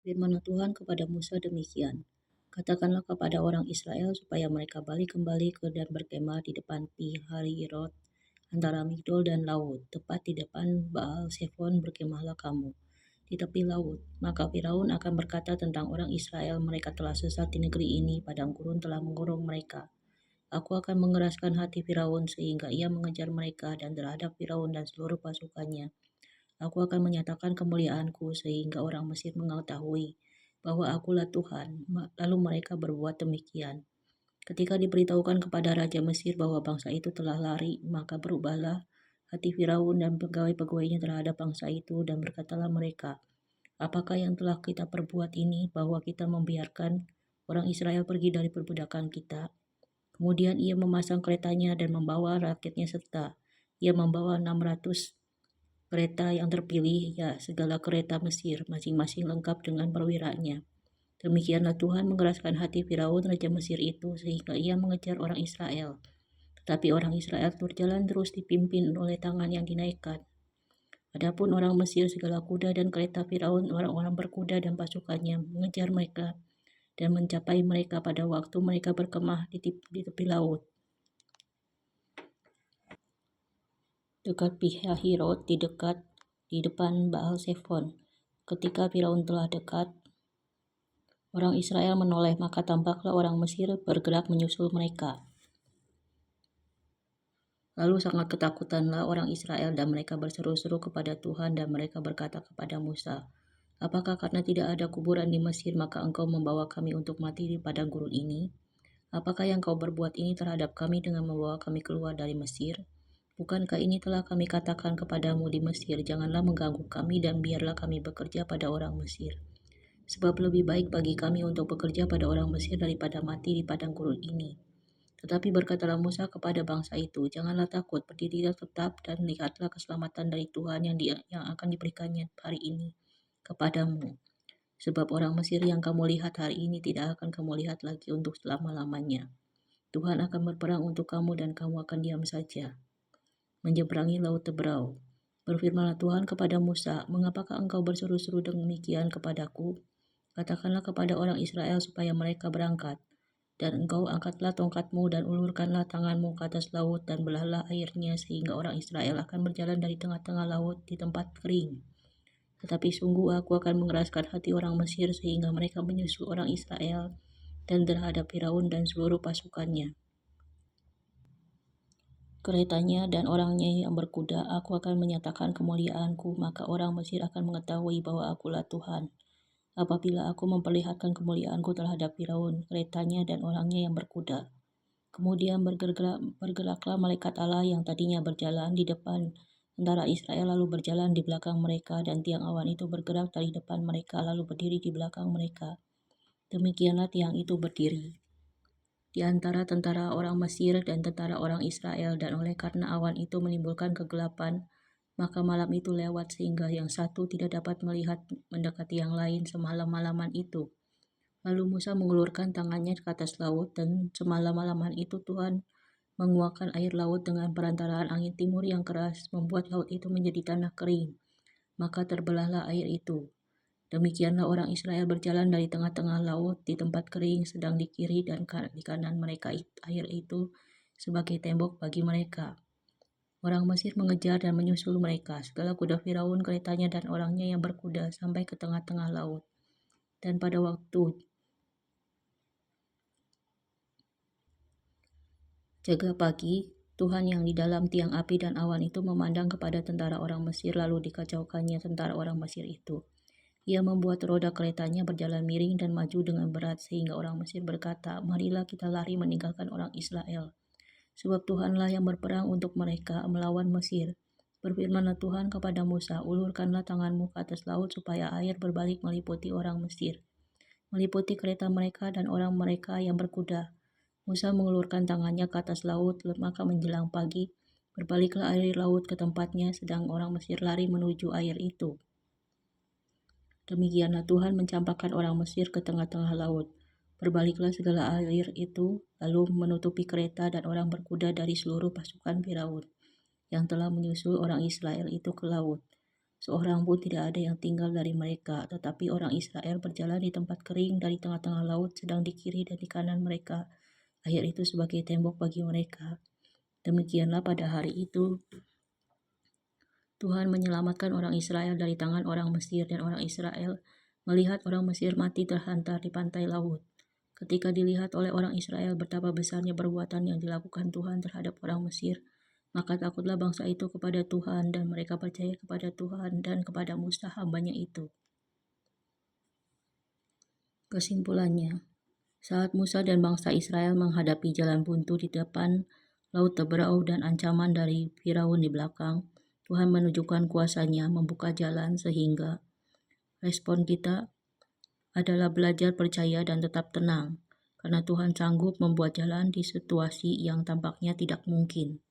Firman Tuhan kepada Musa demikian, katakanlah kepada orang Israel supaya mereka balik kembali ke dan berkemah di depan Pi-hahirot antara Migdol dan laut, tepat di depan Baal Zephon berkemahlah kamu di tepi laut. Maka Firaun akan berkata tentang orang Israel, mereka telah sesat di negeri ini, padang gurun telah mengurung mereka. Aku akan mengeraskan hati Firaun sehingga ia mengejar mereka, dan terhadap Firaun dan seluruh pasukannya aku akan menyatakan kemuliaanku sehingga orang Mesir mengetahui bahwa akulah Tuhan. Lalu mereka berbuat demikian. Ketika diberitahukan kepada Raja Mesir bahwa bangsa itu telah lari, maka berubahlah hati Firaun dan pegawai-pegawainya terhadap bangsa itu, dan berkatalah mereka, apakah yang telah kita perbuat ini, bahwa kita membiarkan orang Israel pergi dari perbudakan kita? Kemudian ia memasang keretanya dan membawa rakyatnya serta ia membawa 600 kereta yang terpilih, ya segala kereta Mesir, masing-masing lengkap dengan perwiranya. Demikianlah Tuhan mengeraskan hati Firaun Raja Mesir itu sehingga ia mengejar orang Israel. Tetapi orang Israel berjalan terus dipimpin oleh tangan yang dinaikkan. Adapun orang Mesir segala kuda dan kereta Firaun, orang-orang berkuda dan pasukannya mengejar mereka dan mencapai mereka pada waktu mereka berkemah di tepi laut. Dekat Pi-hahirot di depan Baal Zephon. Ketika Firaun telah dekat, orang Israel menoleh, maka tampaklah orang Mesir bergerak menyusul mereka. Lalu sangat ketakutanlah orang Israel dan mereka berseru-seru kepada Tuhan dan mereka berkata kepada Musa, apakah karena tidak ada kuburan di Mesir maka engkau membawa kami untuk mati di padang gurun ini? Apakah yang kau berbuat ini terhadap kami dengan membawa kami keluar dari Mesir? Bukankah ini telah kami katakan kepadamu di Mesir, janganlah mengganggu kami dan biarlah kami bekerja pada orang Mesir. Sebab lebih baik bagi kami untuk bekerja pada orang Mesir daripada mati di padang gurun ini. Tetapi berkatalah Musa kepada bangsa itu, janganlah takut, berdirilah tetap dan lihatlah keselamatan dari Tuhan yang akan diberikannya hari ini kepadamu. Sebab orang Mesir yang kamu lihat hari ini tidak akan kamu lihat lagi untuk selama-lamanya. Tuhan akan berperang untuk kamu dan kamu akan diam saja, menyeberangi laut Teberau. Berfirmanlah Tuhan kepada Musa, mengapakah engkau berseru-seru demikian kepadaku? Katakanlah kepada orang Israel supaya mereka berangkat. Dan engkau angkatlah tongkatmu dan ulurkanlah tanganmu ke atas laut dan belahlah airnya sehingga orang Israel akan berjalan dari tengah-tengah laut di tempat kering. Tetapi sungguh aku akan mengeraskan hati orang Mesir sehingga mereka menyusul orang Israel dan terhadap Firaun dan seluruh pasukannya, keretanya dan orangnya yang berkuda. Aku akan menyatakan kemuliaanku, maka orang Mesir akan mengetahui bahwa akulah Tuhan. Apabila aku memperlihatkan kemuliaanku terhadap Firaun, keretanya dan orangnya yang berkuda. Kemudian bergeraklah malaikat Allah yang tadinya berjalan di depan tentara Israel lalu berjalan di belakang mereka, dan tiang awan itu bergerak dari depan mereka lalu berdiri di belakang mereka. Demikianlah tiang itu berdiri di antara tentara orang Mesir dan tentara orang Israel, dan oleh karena awan itu menimbulkan kegelapan, maka malam itu lewat sehingga yang satu tidak dapat melihat mendekati yang lain semalam-malaman itu. Lalu Musa mengulurkan tangannya ke atas laut, dan semalam-malaman itu Tuhan menguakkan air laut dengan perantaraan angin timur yang keras, membuat laut itu menjadi tanah kering. Maka terbelahlah air itu. Demikianlah orang Israel berjalan dari tengah-tengah laut di tempat kering, sedang di kiri dan di kanan mereka air itu sebagai tembok bagi mereka. Orang Mesir mengejar dan menyusul mereka, segala kuda Firaun, keretanya dan orangnya yang berkuda sampai ke tengah-tengah laut. Dan pada waktu jaga pagi, Tuhan yang di dalam tiang api dan awan itu memandang kepada tentara orang Mesir, lalu dikacaukannya tentara orang Mesir itu. Ia membuat roda keretanya berjalan miring dan maju dengan berat sehingga orang Mesir berkata, marilah kita lari meninggalkan orang Israel. Sebab Tuhanlah yang berperang untuk mereka melawan Mesir. Berfirmanlah Tuhan kepada Musa, ulurkanlah tanganmu ke atas laut supaya air berbalik meliputi orang Mesir, meliputi kereta mereka dan orang mereka yang berkuda. Musa mengulurkan tangannya ke atas laut, maka menjelang pagi, berbaliklah air laut ke tempatnya, sedang orang Mesir lari menuju air itu. Demikianlah Tuhan mencampakkan orang Mesir ke tengah-tengah laut. Berbaliklah segala air itu, lalu menutupi kereta dan orang berkuda dari seluruh pasukan Firaun yang telah menyusul orang Israel itu ke laut. seorang pun tidak ada yang tinggal dari mereka. Tetapi orang Israel berjalan di tempat kering dari tengah-tengah laut, sedang di kiri dan di kanan mereka air itu sebagai tembok bagi mereka. Demikianlah pada hari itu Tuhan menyelamatkan orang Israel dari tangan orang Mesir, dan orang Israel melihat orang Mesir mati terhantar di pantai laut. Ketika dilihat oleh orang Israel betapa besarnya perbuatan yang dilakukan Tuhan terhadap orang Mesir, maka takutlah bangsa itu kepada Tuhan, dan mereka percaya kepada Tuhan dan kepada Musa hambanya itu. Kesimpulannya, saat Musa dan bangsa Israel menghadapi jalan buntu di depan, laut terberau dan ancaman dari Firaun di belakang, Tuhan menunjukkan kuasa-Nya membuka jalan sehingga respon kita adalah belajar percaya dan tetap tenang, karena Tuhan sanggup membuat jalan di situasi yang tampaknya tidak mungkin.